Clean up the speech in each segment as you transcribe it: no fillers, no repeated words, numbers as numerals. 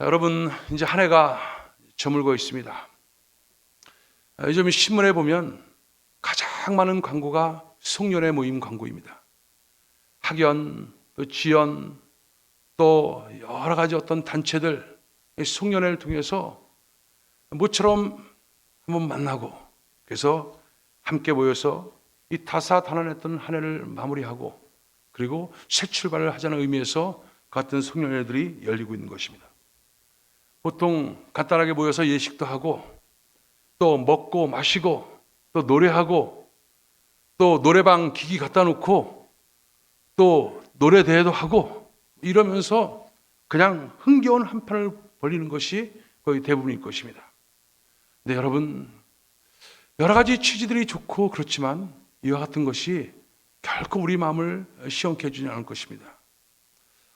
여러분, 이제 한 해가 저물고 있습니다. 요즘 신문에 보면 가장 많은 광고가 송년회 모임 광고입니다. 학연, 또 지연, 또 여러 가지 어떤 단체들 송년회를 통해서 모처럼 한번 만나고, 그래서 함께 모여서 이 다사다난했던 한 해를 마무리하고, 그리고 새 출발을 하자는 의미에서 같은 송년회들이 열리고 있는 것입니다. 보통 간단하게 모여서 예식도 하고, 또 먹고 마시고, 또 노래하고, 또 노래방 기기 갖다 놓고, 또 노래대회도 하고, 이러면서 그냥 흥겨운 한판을 벌이는 것이 거의 대부분일 것입니다. 근데 여러분, 여러 가지 취지들이 좋고 그렇지만 이와 같은 것이 결코 우리 마음을 시원케 해주지 않을 것입니다.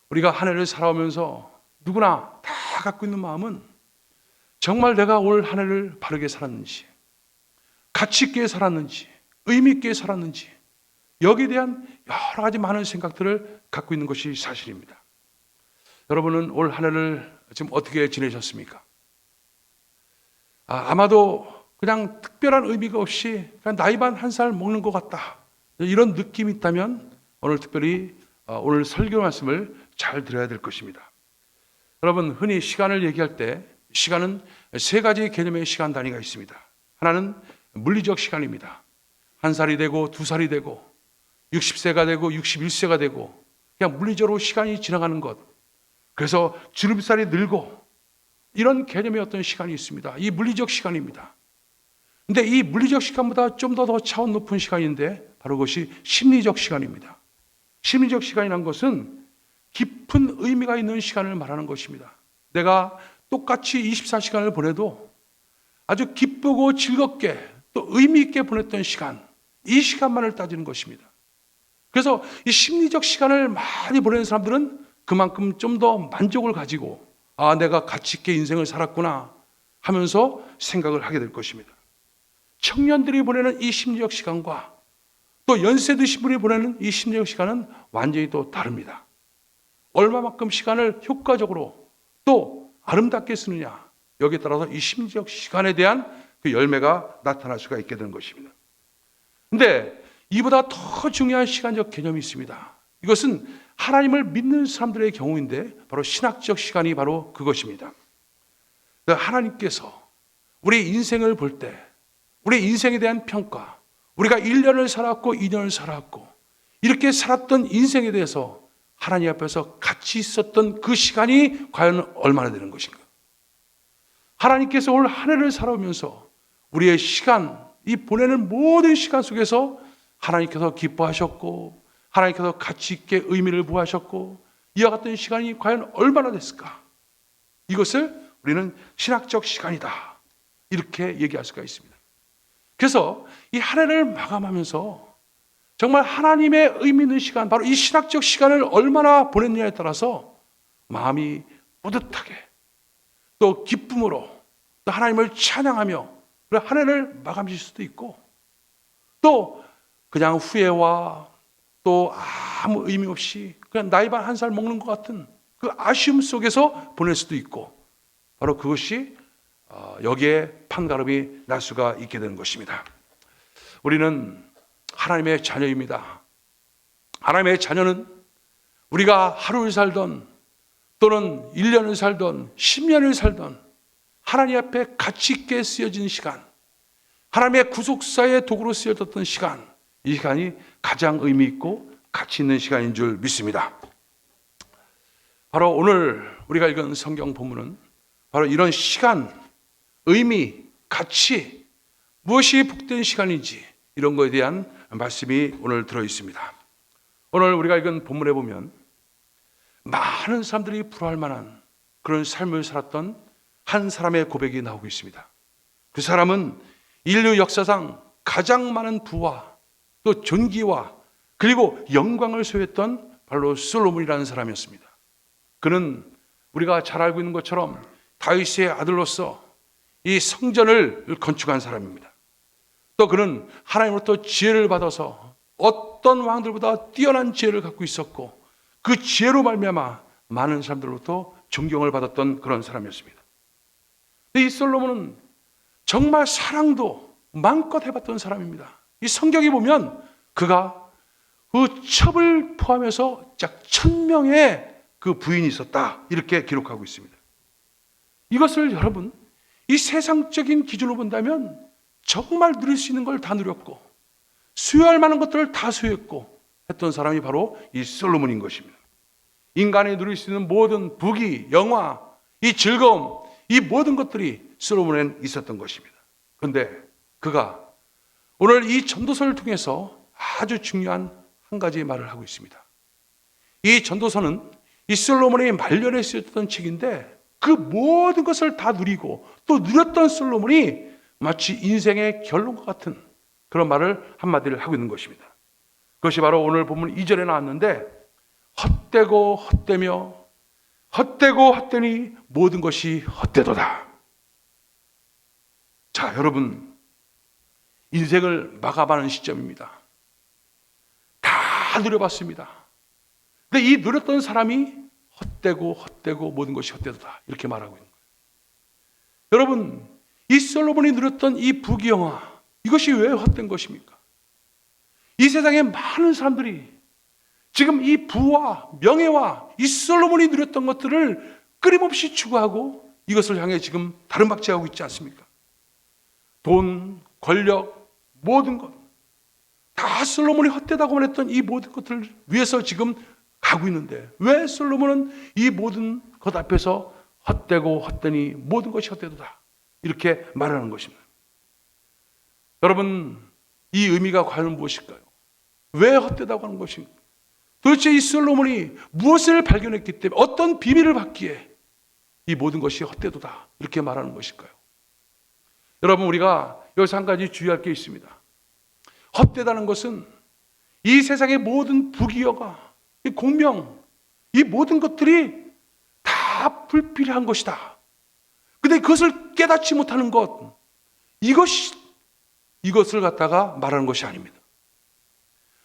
우리가 한 해를 살아오면서 누구나 다 갖고 있는 마음은 정말 내가 올 한 해를 바르게 살았는지, 가치 있게 살았는지, 의미 있게 살았는지, 여기에 대한 여러 가지 많은 생각들을 갖고 있는 것이 사실입니다. 여러분은 올 한 해를 지금 어떻게 지내셨습니까? 아마도 그냥 특별한 의미가 없이 그냥 나이 반 한 살 먹는 것 같다, 이런 느낌이 있다면 오늘 특별히 오늘 설교 말씀을 잘 들어야 될 것입니다. 여러분, 흔히 시간을 얘기할 때 시간은 세 가지 개념의 시간 단위가 있습니다. 하나는 물리적 시간입니다. 한 살이 되고 두 살이 되고 60세가 되고 61세가 되고 그냥 물리적으로 시간이 지나가는 것, 그래서 주름살이 늘고 이런 개념의 어떤 시간이 있습니다. 이 물리적 시간입니다. 근데 이 물리적 시간보다 좀 더 차원 높은 시간인데 바로 그것이 심리적 시간입니다. 심리적 시간이라는 것은 깊은 의미가 있는 시간을 말하는 것입니다. 내가 똑같이 24시간을 보내도 아주 기쁘고 즐겁게 또 의미 있게 보냈던 시간, 이 시간만을 따지는 것입니다. 그래서 이 심리적 시간을 많이 보내는 사람들은 그만큼 좀 더 만족을 가지고 내가 가치 있게 인생을 살았구나 하면서 생각을 하게 될 것입니다. 청년들이 보내는 이 심리적 시간과 또 연세 드신 분이 보내는 이 심리적 시간은 완전히 또 다릅니다. 얼마만큼 시간을 효과적으로 또 아름답게 쓰느냐, 여기에 따라서 이 심리적 시간에 대한 그 열매가 나타날 수가 있게 되는 것입니다. 그런데 이보다 더 중요한 시간적 개념이 있습니다. 이것은 하나님을 믿는 사람들의 경우인데 바로 신학적 시간이 바로 그것입니다. 하나님께서 우리 인생을 볼 때 우리 인생에 대한 평가, 우리가 1년을 살았고 2년을 살았고 이렇게 살았던 인생에 대해서 하나님 앞에서 같이 있었던 그 시간이 과연 얼마나 되는 것인가? 하나님께서 올 한 해를 살아오면서 우리의 시간, 이 보내는 모든 시간 속에서 하나님께서 기뻐하셨고 하나님께서 가치 있게 의미를 부하셨고 이와 같은 시간이 과연 얼마나 됐을까? 이것을 우리는 신학적 시간이다, 이렇게 얘기할 수가 있습니다. 그래서 이 한 해를 마감하면서 정말 하나님의 의미 있는 시간, 바로 이 신학적 시간을 얼마나 보냈느냐에 따라서 마음이 뿌듯하게 또 기쁨으로 또 하나님을 찬양하며 한 해를 마감하실 수도 있고, 또 그냥 후회와 또 아무 의미 없이 그냥 나이 반 한 살 먹는 것 같은 그 아쉬움 속에서 보낼 수도 있고, 바로 그것이 여기에 판가름이 날 수가 있게 되는 것입니다. 우리는 하나님의 자녀입니다. 하나님의 자녀는 우리가 하루를 살던 또는 1년을 살던 10년을 살던 하나님 앞에 가치 있게 쓰여진 시간, 하나님의 구속사의 도구로 쓰여졌던 시간, 이 시간이 가장 의미 있고 가치 있는 시간인 줄 믿습니다. 바로 오늘 우리가 읽은 성경 본문은 바로 이런 시간, 의미, 가치, 무엇이 복된 시간인지 이런 것에 대한 말씀이 오늘 들어 있습니다. 오늘 우리가 읽은 본문에 보면 많은 사람들이 부러워할 만한 그런 삶을 살았던 한 사람의 고백이 나오고 있습니다. 그 사람은 인류 역사상 가장 많은 부와 또 존귀와 그리고 영광을 소유했던 바로 솔로몬이라는 사람이었습니다. 그는 우리가 잘 알고 있는 것처럼 다윗의 아들로서 이 성전을 건축한 사람입니다. 또 그는 하나님으로부터 지혜를 받아서 어떤 왕들보다 뛰어난 지혜를 갖고 있었고 그 지혜로 말미암아 많은 사람들로부터 존경을 받았던 그런 사람이었습니다. 이 솔로몬은 정말 사랑도 마음껏 해봤던 사람입니다. 이 성경에 보면 그가 그 첩을 포함해서 약 1000명의 그 부인이 있었다, 이렇게 기록하고 있습니다. 이것을 여러분, 이 세상적인 기준으로 본다면 정말 누릴 수 있는 걸 다 누렸고 수여할 만한 것들을 다 수여했고 했던 사람이 바로 이 솔로몬인 것입니다. 인간이 누릴 수 있는 모든 부귀, 영화, 이 즐거움, 이 모든 것들이 솔로몬에는 있었던 것입니다. 그런데 그가 오늘 이 전도서를 통해서 아주 중요한 한 가지 말을 하고 있습니다. 이 전도서는 이 솔로몬의 말년에 쓰였던 책인데 그 모든 것을 다 누리고 또 누렸던 솔로몬이 마치 인생의 결론과 같은 그런 말을 한마디를 하고 있는 것입니다. 그것이 바로 오늘 본문 2절에 나왔는데, 헛되고 헛되며 헛되고 헛되니 모든 것이 헛되도다. 자, 여러분, 인생을 마감하는 시점입니다. 다 누려봤습니다. 근데 이 누렸던 사람이 헛되고 헛되고 모든 것이 헛되도다, 이렇게 말하고 있는 거예요. 여러분, 이 솔로몬이 누렸던 이 부귀영화, 이것이 왜 헛된 것입니까? 이 세상에 많은 사람들이 지금 이 부와 명예와 이 솔로몬이 누렸던 것들을 끊임없이 추구하고 이것을 향해 지금 다름박질하고 있지 않습니까? 돈, 권력, 모든 것 다 솔로몬이 헛되다고 말했던 이 모든 것들을 위해서 지금 가고 있는데, 왜 솔로몬은 이 모든 것 앞에서 헛되고 헛되니 모든 것이 헛되도다, 이렇게 말하는 것입니다. 여러분, 이 의미가 과연 무엇일까요? 왜 헛되다고 하는 것입니까? 도대체 이 솔로몬이 무엇을 발견했기 때문에, 어떤 비밀을 받기에 이 모든 것이 헛되도다, 이렇게 말하는 것일까요? 여러분, 우리가 여기서 한 가지 주의할 게 있습니다. 헛되다는 것은 이 세상의 모든 부귀영화, 이 공명, 이 모든 것들이 다 불필요한 것이다. 근데 그것을 깨닫지 못하는 것, 이것을 갖다가 말하는 것이 아닙니다.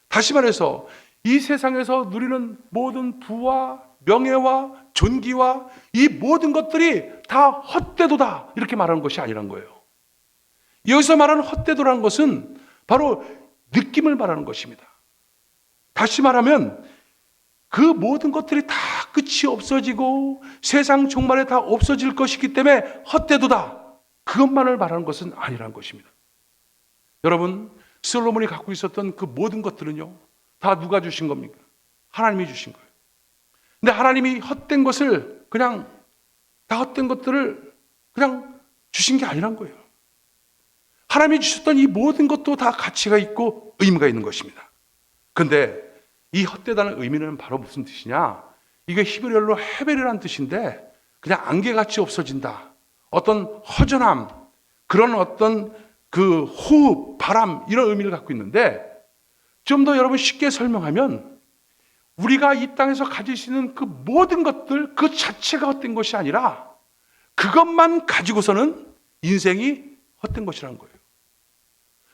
다시 말해서 이 세상에서 누리는 모든 부와 명예와 존귀와 이 모든 것들이 다 헛되도다, 이렇게 말하는 것이 아니란 거예요. 여기서 말하는 헛되도라는 것은 바로 느낌을 말하는 것입니다. 다시 말하면 그 모든 것들이 다 끝이 없어지고 세상 종말에 다 없어질 것이기 때문에 헛되도다, 그것만을 말하는 것은 아니라는 것입니다. 여러분, 솔로몬이 갖고 있었던 그 모든 것들은요, 다 누가 주신 겁니까? 하나님이 주신 거예요. 근데 하나님이 헛된 것을 다 헛된 것들을 그냥 주신 게 아니란 거예요. 하나님이 주셨던 이 모든 것도 다 가치가 있고 의미가 있는 것입니다. 그런데 이 헛되다는 의미는 바로 무슨 뜻이냐? 이게 히브리어로 헤벨이라는 뜻인데, 그냥 안개같이 없어진다, 어떤 허전함, 그런 어떤 그 호흡, 바람, 이런 의미를 갖고 있는데, 좀 더 여러분 쉽게 설명하면 우리가 이 땅에서 가질 수 있는 그 모든 것들 그 자체가 헛된 것이 아니라 그것만 가지고서는 인생이 헛된 것이라는 거예요.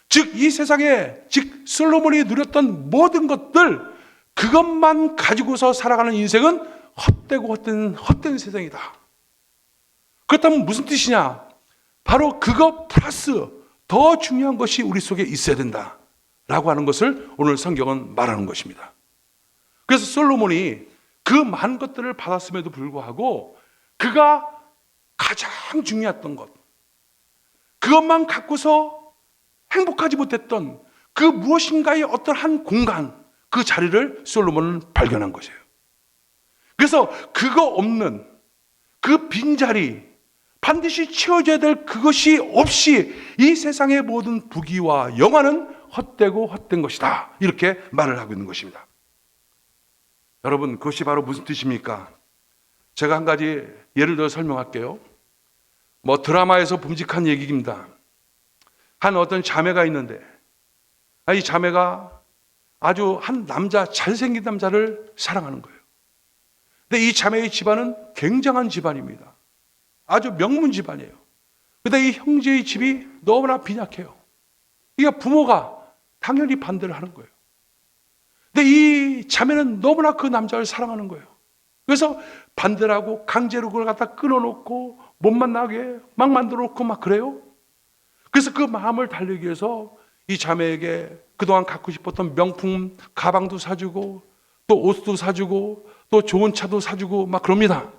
즉 이 세상에, 즉 솔로몬이 누렸던 모든 것들, 그것만 가지고서 살아가는 인생은 헛되고 헛된 세상이다. 그렇다면 무슨 뜻이냐? 바로 그거 플러스 더 중요한 것이 우리 속에 있어야 된다라고 하는 것을 오늘 성경은 말하는 것입니다. 그래서 솔로몬이 그 많은 것들을 받았음에도 불구하고 그가 가장 중요했던 것, 그것만 갖고서 행복하지 못했던 그 무엇인가의 어떤 한 공간, 그 자리를 솔로몬은 발견한 것이에요. 그래서 그거 없는 그 빈자리, 반드시 채워져야 될 그것이 없이 이 세상의 모든 부귀와 영화는 헛되고 헛된 것이다, 이렇게 말을 하고 있는 것입니다. 여러분, 그것이 바로 무슨 뜻입니까? 제가 한 가지 예를 들어 설명할게요. 드라마에서 봄직한 얘기입니다. 한 어떤 자매가 있는데, 이 자매가 아주 한 남자, 잘생긴 남자를 사랑하는 거예요. 근데 이 자매의 집안은 굉장한 집안입니다. 아주 명문 집안이에요. 근데 이 형제의 집이 너무나 빈약해요. 그러니까 부모가 당연히 반대를 하는 거예요. 근데 이 자매는 너무나 그 남자를 사랑하는 거예요. 그래서 반대를 하고 강제로 그걸 갖다 끊어놓고 못 만나게 막 만들어 놓고 막 그래요. 그래서 그 마음을 달래기 위해서 이 자매에게 그동안 갖고 싶었던 명품 가방도 사주고 또 옷도 사주고 또 좋은 차도 사주고 막 그럽니다.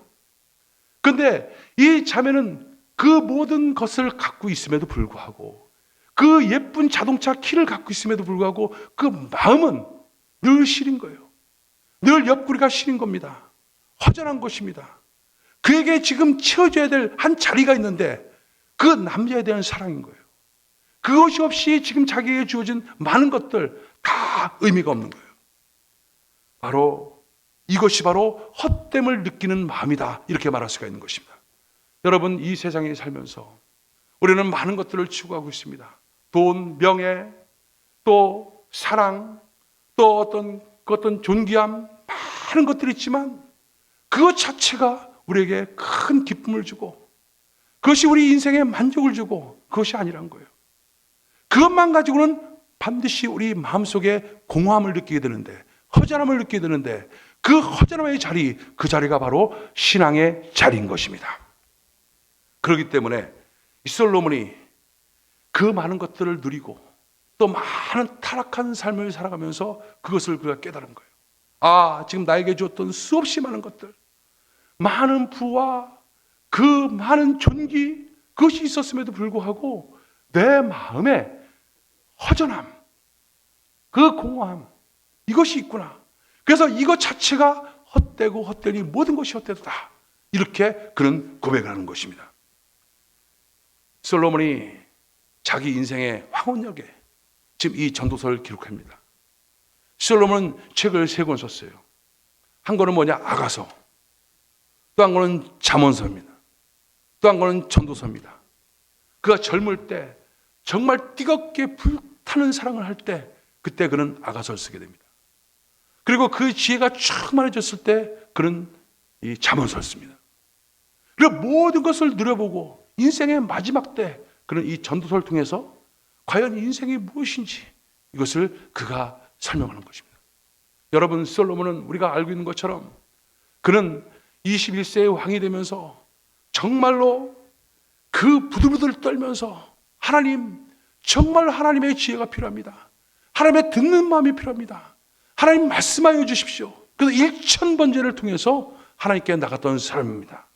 근데 이 자매는 그 모든 것을 갖고 있음에도 불구하고 그 예쁜 자동차 키를 갖고 있음에도 불구하고 그 마음은 늘 시린 거예요. 늘 옆구리가 시린 겁니다. 허전한 것입니다. 그에게 지금 채워줘야 될 한 자리가 있는데 그 남자에 대한 사랑인 거예요. 그것이 없이 지금 자기에게 주어진 많은 것들 다 의미가 없는 거예요. 이것이 바로 헛됨을 느끼는 마음이다, 이렇게 말할 수가 있는 것입니다. 여러분, 이 세상에 살면서 우리는 많은 것들을 추구하고 있습니다. 돈, 명예, 또 사랑, 또 어떤 존귀함, 많은 것들이 있지만 그것 자체가 우리에게 큰 기쁨을 주고 그것이 우리 인생에 만족을 주고 그것이 아니란 거예요. 그것만 가지고는 반드시 우리 마음속에 공허함을 느끼게 되는데, 허전함을 느끼게 되는데, 그 허전함의 자리, 그 자리가 바로 신앙의 자리인 것입니다. 그렇기 때문에 이 솔로몬이 그 많은 것들을 누리고 또 많은 타락한 삶을 살아가면서 그것을 그가 깨달은 거예요. 지금 나에게 주었던 수없이 많은 것들, 많은 부와 그 많은 존귀, 그것이 있었음에도 불구하고 내 마음에 허전함, 그 공허함, 이것이 있구나. 그래서 이것 자체가 헛되고 헛되니 모든 것이 헛되다, 이렇게 그는 고백을 하는 것입니다. 솔로몬이 자기 인생의 황혼역에 지금 이 전도서를 기록합니다. 솔로몬은 책을 3권 썼어요. 한 권은 뭐냐? 아가서. 또 한 권은 잠언서입니다. 또 한 권은 전도서입니다. 그가 젊을 때 정말 뜨겁게 불타는 사랑을 할 때, 그때 그는 아가서를 쓰게 됩니다. 그리고 그 지혜가 충만해졌을 때 그는 이 잠언서를 씁니다. 그리고 모든 것을 누려보고 인생의 마지막 때 그는 이 전도서를 통해서 과연 인생이 무엇인지 이것을 그가 설명하는 것입니다. 여러분, 솔로몬은 우리가 알고 있는 것처럼 그는 21세의 왕이 되면서 정말로 그 부들부들 떨면서 하나님, 정말 하나님의 지혜가 필요합니다. 하나님의 듣는 마음이 필요합니다. 하나님 말씀하여 주십시오. 그래서 1000번제를 통해서 하나님께 나갔던 사람입니다.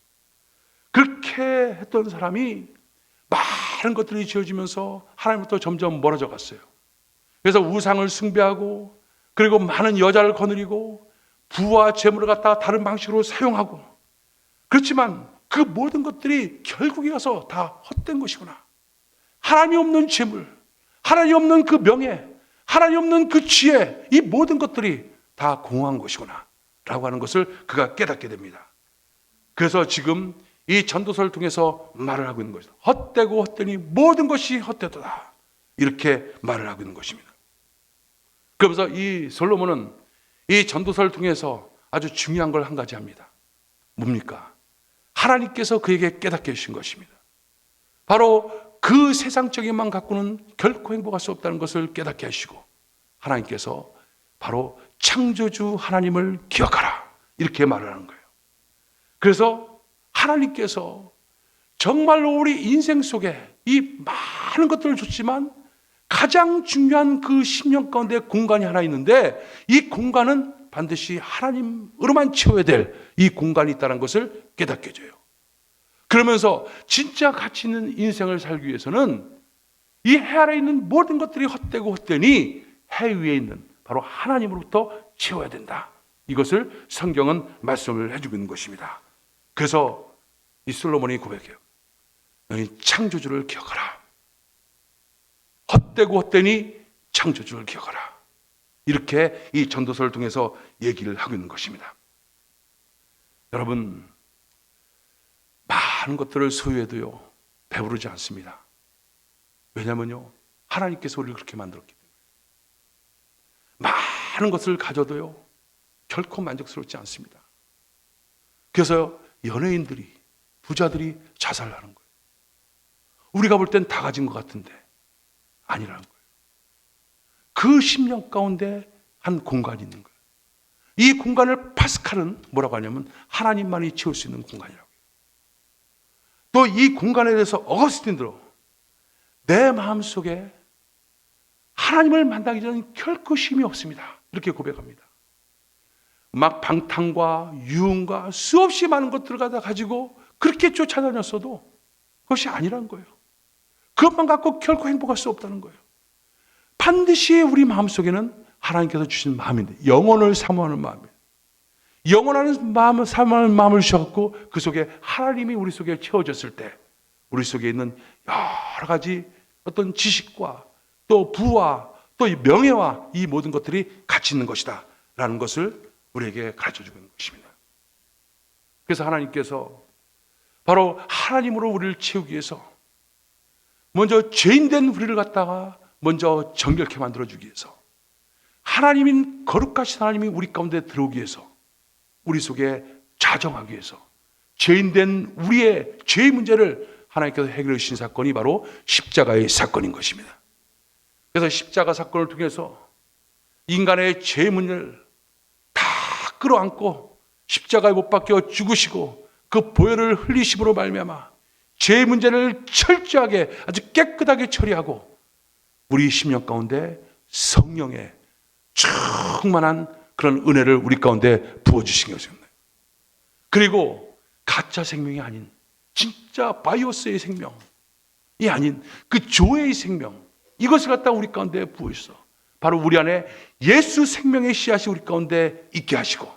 그렇게 했던 사람이 많은 것들이 지어지면서 하나님부터 점점 멀어져 갔어요. 그래서 우상을 숭배하고, 그리고 많은 여자를 거느리고, 부와 재물을 갖다가 다른 방식으로 사용하고, 그렇지만 그 모든 것들이 결국에 가서 다 헛된 것이구나. 하나님 없는 재물, 하나님 없는 그 명예, 하나님 없는 그 지혜, 이 모든 것들이 다 공허한 것이구나 라고 하는 것을 그가 깨닫게 됩니다. 그래서 지금 이 전도서를 통해서 말을 하고 있는 것이다. 헛되고 헛되니 모든 것이 헛되도다, 이렇게 말을 하고 있는 것입니다. 그러면서 이 솔로몬은 이 전도서를 통해서 아주 중요한 걸 한 가지 합니다. 뭡니까? 하나님께서 그에게 깨닫게 해주신 것입니다. 바로 그 세상적인 만 갖고는 결코 행복할 수 없다는 것을 깨닫게 하시고, 하나님께서 바로 창조주 하나님을 기억하라, 이렇게 말을 하는 거예요. 그래서 하나님께서 정말로 우리 인생 속에 이 많은 것들을 줬지만 가장 중요한 그 심령 가운데 공간이 하나 있는데, 이 공간은 반드시 하나님으로만 채워야 될 이 공간이 있다는 것을 깨닫게 해줘요. 그러면서 진짜 가치 있는 인생을 살기 위해서는 이 해 아래에 있는 모든 것들이 헛되고 헛되니 해 위에 있는 바로 하나님으로부터 채워야 된다, 이것을 성경은 말씀을 해주고 있는 것입니다. 그래서 이 솔로몬이 고백해요. 너희 창조주를 기억하라. 헛되고 헛되니 창조주를 기억하라. 이렇게 이 전도서를 통해서 얘기를 하고 있는 것입니다. 여러분, 많은 것들을 소유해도요 배부르지 않습니다. 왜냐하면요, 하나님께서 우리를 그렇게 만들었기 때문에. 많은 것을 가져도요 결코 만족스럽지 않습니다. 그래서 연예인들이, 부자들이 자살을 하는 거예요. 우리가 볼 땐 다 가진 것 같은데 아니라는 거예요. 그 심령 가운데 한 공간이 있는 거예요. 이 공간을 파스칼은 뭐라고 하냐면 하나님만이 채울 수 있는 공간이라고. 또 이 공간에 대해서 어거스틴도 내 마음속에 하나님을 만나기 전에 결코 쉼이 없습니다. 이렇게 고백합니다. 막 방탕과 유흥과 수없이 많은 것들을 가지고 그렇게 쫓아다녔어도 그것이 아니라는 거예요. 그것만 갖고 결코 행복할 수 없다는 거예요. 반드시 우리 마음속에는 하나님께서 주신 마음인데 영혼을 사모하는 마음이에요. 영원한 마음을 사모하는 마음을 주셨고 그 속에 하나님이 우리 속에 채워졌을 때 우리 속에 있는 여러 가지 어떤 지식과 또 부와 또 명예와 이 모든 것들이 같이 있는 것이다 라는 것을 우리에게 가르쳐주고 있는 것입니다. 그래서 하나님께서 바로 하나님으로 우리를 채우기 위해서 먼저 죄인된 우리를 갖다가 먼저 정결케 만들어주기 위해서 하나님인 거룩하신 하나님이 우리 가운데 들어오기 위해서 우리 속에 자정하기 위해서 죄인된 우리의 죄의 문제를 하나님께서 해결해 주신 사건이 바로 십자가의 사건인 것입니다. 그래서 십자가 사건을 통해서 인간의 죄의 문제를 다 끌어안고 십자가에 못 박혀 죽으시고 그 보혈을 흘리심으로 말미암아 죄의 문제를 철저하게 아주 깨끗하게 처리하고 우리 심령 가운데 성령의 충만한 그런 은혜를 우리 가운데 부어주신 것입니다. 그리고 가짜 생명이 아닌 진짜 바이오스의 생명이 아닌 그 조의 생명, 이것을 갖다 우리 가운데 부으셔서 바로 우리 안에 예수 생명의 씨앗이 우리 가운데 있게 하시고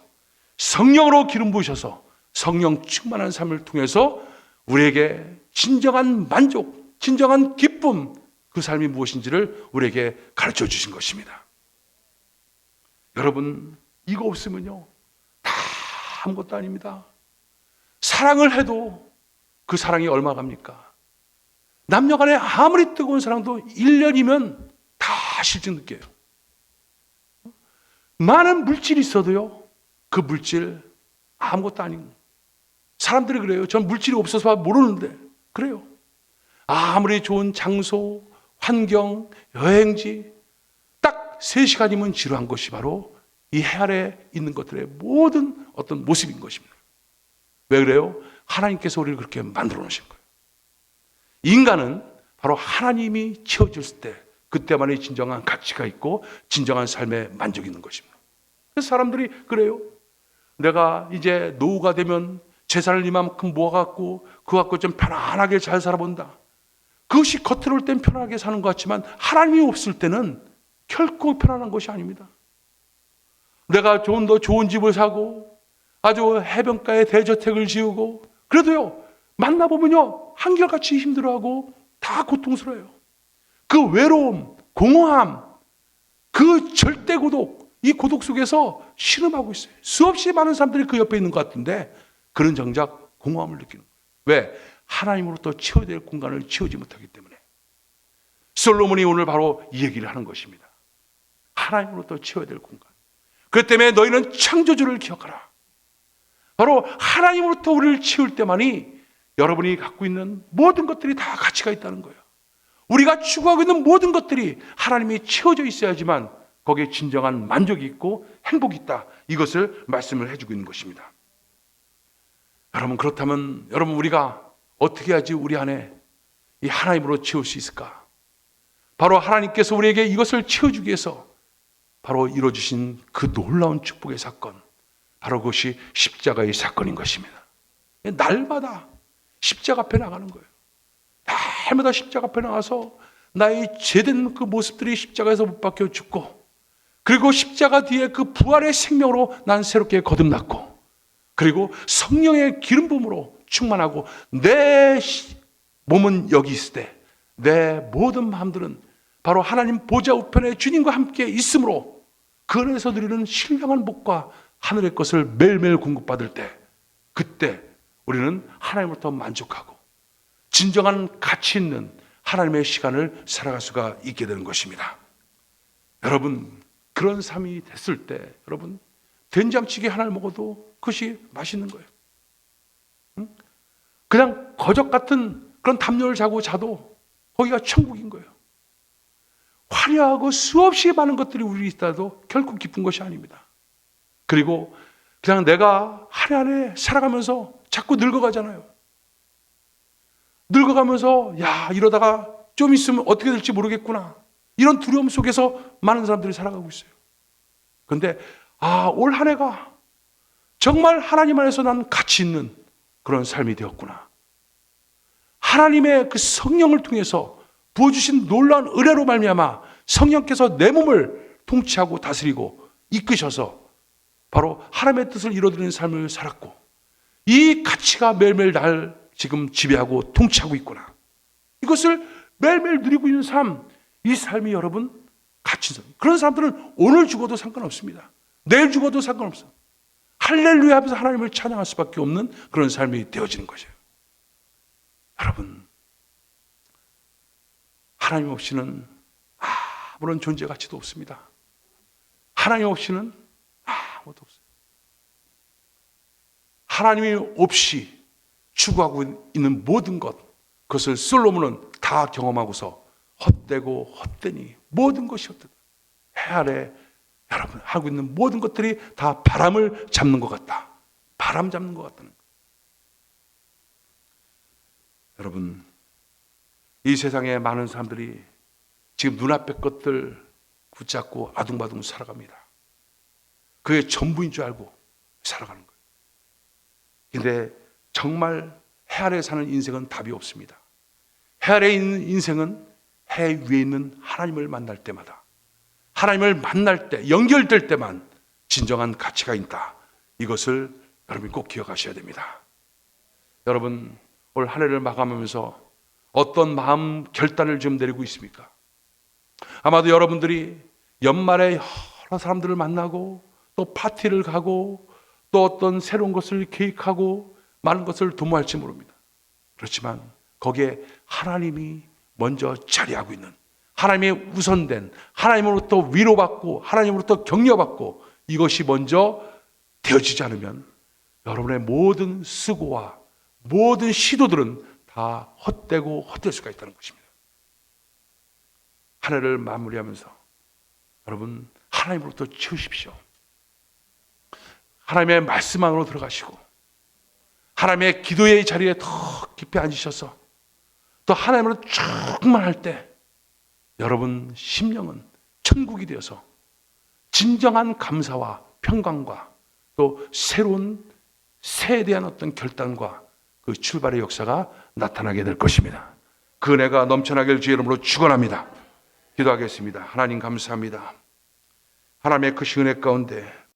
성령으로 기름 부으셔서 성령 충만한 삶을 통해서 우리에게 진정한 만족, 진정한 기쁨, 그 삶이 무엇인지를 우리에게 가르쳐 주신 것입니다. 여러분, 이거 없으면요 다 아무것도 아닙니다. 사랑을 해도 그 사랑이 얼마 갑니까? 남녀 간에 아무리 뜨거운 사랑도 1년이면 다 실증 느껴요. 많은 물질이 있어도요 그 물질 아무것도 아닌, 사람들이 그래요. 전 물질이 없어서 모르는데 그래요. 아무리 좋은 장소, 환경, 여행지 딱 3시간이면 지루한 것이 바로 이 해 아래 있는 것들의 모든 어떤 모습인 것입니다. 왜 그래요? 하나님께서 우리를 그렇게 만들어 놓으신 거예요. 인간은 바로 하나님이 채워줬을 때 그때만이 진정한 가치가 있고 진정한 삶의 만족이 있는 것입니다. 그래서 사람들이 그래요. 내가 이제 노후가 되면 재산을 이만큼 모아갖고 그거 갖고 좀 편안하게 잘 살아본다. 그것이 겉으로 올 땐 편안하게 사는 것 같지만 하나님이 없을 때는 결코 편안한 것이 아닙니다. 내가 좀 더 좋은 집을 사고 아주 해변가에 대저택을 지우고 그래도요 만나보면요 한결같이 힘들어하고 다 고통스러워요. 그 외로움, 공허함, 그 절대 고독, 이 고독 속에서 신음하고 있어요. 수없이 많은 사람들이 그 옆에 있는 것 같은데 그런 정작 공허함을 느끼는 거예요. 왜? 하나님으로부터 채워야 될 공간을 채우지 못하기 때문에. 솔로몬이 오늘 바로 이 얘기를 하는 것입니다. 하나님으로부터 채워야 될 공간. 그렇기 때문에 너희는 창조주를 기억하라. 바로 하나님으로부터 우리를 채울 때만이 여러분이 갖고 있는 모든 것들이 다 가치가 있다는 거예요. 우리가 추구하고 있는 모든 것들이 하나님이 채워져 있어야지만 거기에 진정한 만족이 있고 행복이 있다. 이것을 말씀을 해주고 있는 것입니다. 여러분, 그렇다면 여러분 우리가 어떻게 해야지 우리 안에 이 하나님으로 채울 수 있을까? 바로 하나님께서 우리에게 이것을 채워주기 위해서 바로 이루어주신 그 놀라운 축복의 사건, 바로 그것이 십자가의 사건인 것입니다. 날마다 십자가 앞에 나가는 거예요. 날마다 십자가 앞에 나가서 나의 죄된 그 모습들이 십자가에서 못 박혀 죽고, 그리고 십자가 뒤에 그 부활의 생명으로 난 새롭게 거듭났고, 그리고 성령의 기름 부음으로 충만하고 내 몸은 여기 있을 때 내 모든 마음들은 바로 하나님 보좌 우편에 주님과 함께 있으므로 그 안에서 누리는 신령한 복과 하늘의 것을 매일매일 공급받을 때, 그때 우리는 하나님으로부터 만족하고 진정한 가치 있는 하나님의 시간을 살아갈 수가 있게 되는 것입니다. 여러분, 그런 삶이 됐을 때 여러분 된장찌개 하나를 먹어도 그것이 맛있는 거예요. 그냥 거적 같은 그런 담요를 자고 자도 거기가 천국인 거예요. 화려하고 수없이 많은 것들이 우리 있다도 결코 기쁜 것이 아닙니다. 그리고 그냥 내가 하루하루 살아가면서 자꾸 늙어가잖아요. 늙어가면서 야, 이러다가 좀 있으면 어떻게 될지 모르겠구나. 이런 두려움 속에서 많은 사람들이 살아가고 있어요. 그런데 올 한 해가 정말 하나님 안에서 난 가치 있는 그런 삶이 되었구나. 하나님의 그 성령을 통해서 부어주신 놀라운 은혜로 말미암아 성령께서 내 몸을 통치하고 다스리고 이끄셔서 바로 하나님의 뜻을 이루어드리는 삶을 살았고, 이 가치가 매일매일 날 지금 지배하고 통치하고 있구나. 이것을 매일매일 누리고 있는 삶, 이 삶이 여러분 가치 있는, 그런 사람들은 오늘 죽어도 상관없습니다. 내일 죽어도 상관없어. 할렐루야 하면서 하나님을 찬양할 수밖에 없는 그런 삶이 되어지는 것이에요. 여러분, 하나님 없이는 아무런 존재 가치도 없습니다. 하나님 없이는 아무것도 없어요. 하나님이 없이 추구하고 있는 모든 것, 그것을 솔로몬은 다 경험하고서 헛되고 헛되니 모든 것이 헛되다. 해 아래 여러분 하고 있는 모든 것들이 다 바람을 잡는 것 같다. 바람 잡는 것 같다는 것. 여러분, 이 세상에 많은 사람들이 지금 눈앞의 것들 붙잡고 아둥바둥 살아갑니다. 그게 전부인 줄 알고 살아가는 거예요. 근데 정말 해 아래 사는 인생은 답이 없습니다. 해 아래 있는 인생은 해 위에 있는 하나님을 만날 때마다, 하나님을 만날 때, 연결될 때만 진정한 가치가 있다. 이것을 여러분이 꼭 기억하셔야 됩니다. 여러분, 올 한 해를 마감하면서 어떤 마음 결단을 좀 내리고 있습니까? 아마도 여러분들이 연말에 여러 사람들을 만나고 또 파티를 가고 또 어떤 새로운 것을 계획하고 많은 것을 도모할지 모릅니다. 그렇지만 거기에 하나님이 먼저 자리하고 있는, 하나님의 우선된, 하나님으로부터 위로받고 하나님으로부터 격려받고 이것이 먼저 되어지지 않으면 여러분의 모든 수고와 모든 시도들은 다 헛되고 헛될 수가 있다는 것입니다. 한 해를 마무리하면서 여러분 하나님으로부터 채우십시오. 하나님의 말씀 안으로 들어가시고 하나님의 기도의 자리에 더 깊이 앉으셔서 또 하나님으로 충만할 때 여러분 심령은 천국이 되어서 진정한 감사와 평강과 또 새로운 새에 대한 어떤 결단과 그 출발의 역사가 나타나게 될 것입니다. 그 은혜가 넘쳐나길 주의 이름으로 축원합니다. 기도하겠습니다. 하나님 감사합니다. 하나님의 그 은혜 가운데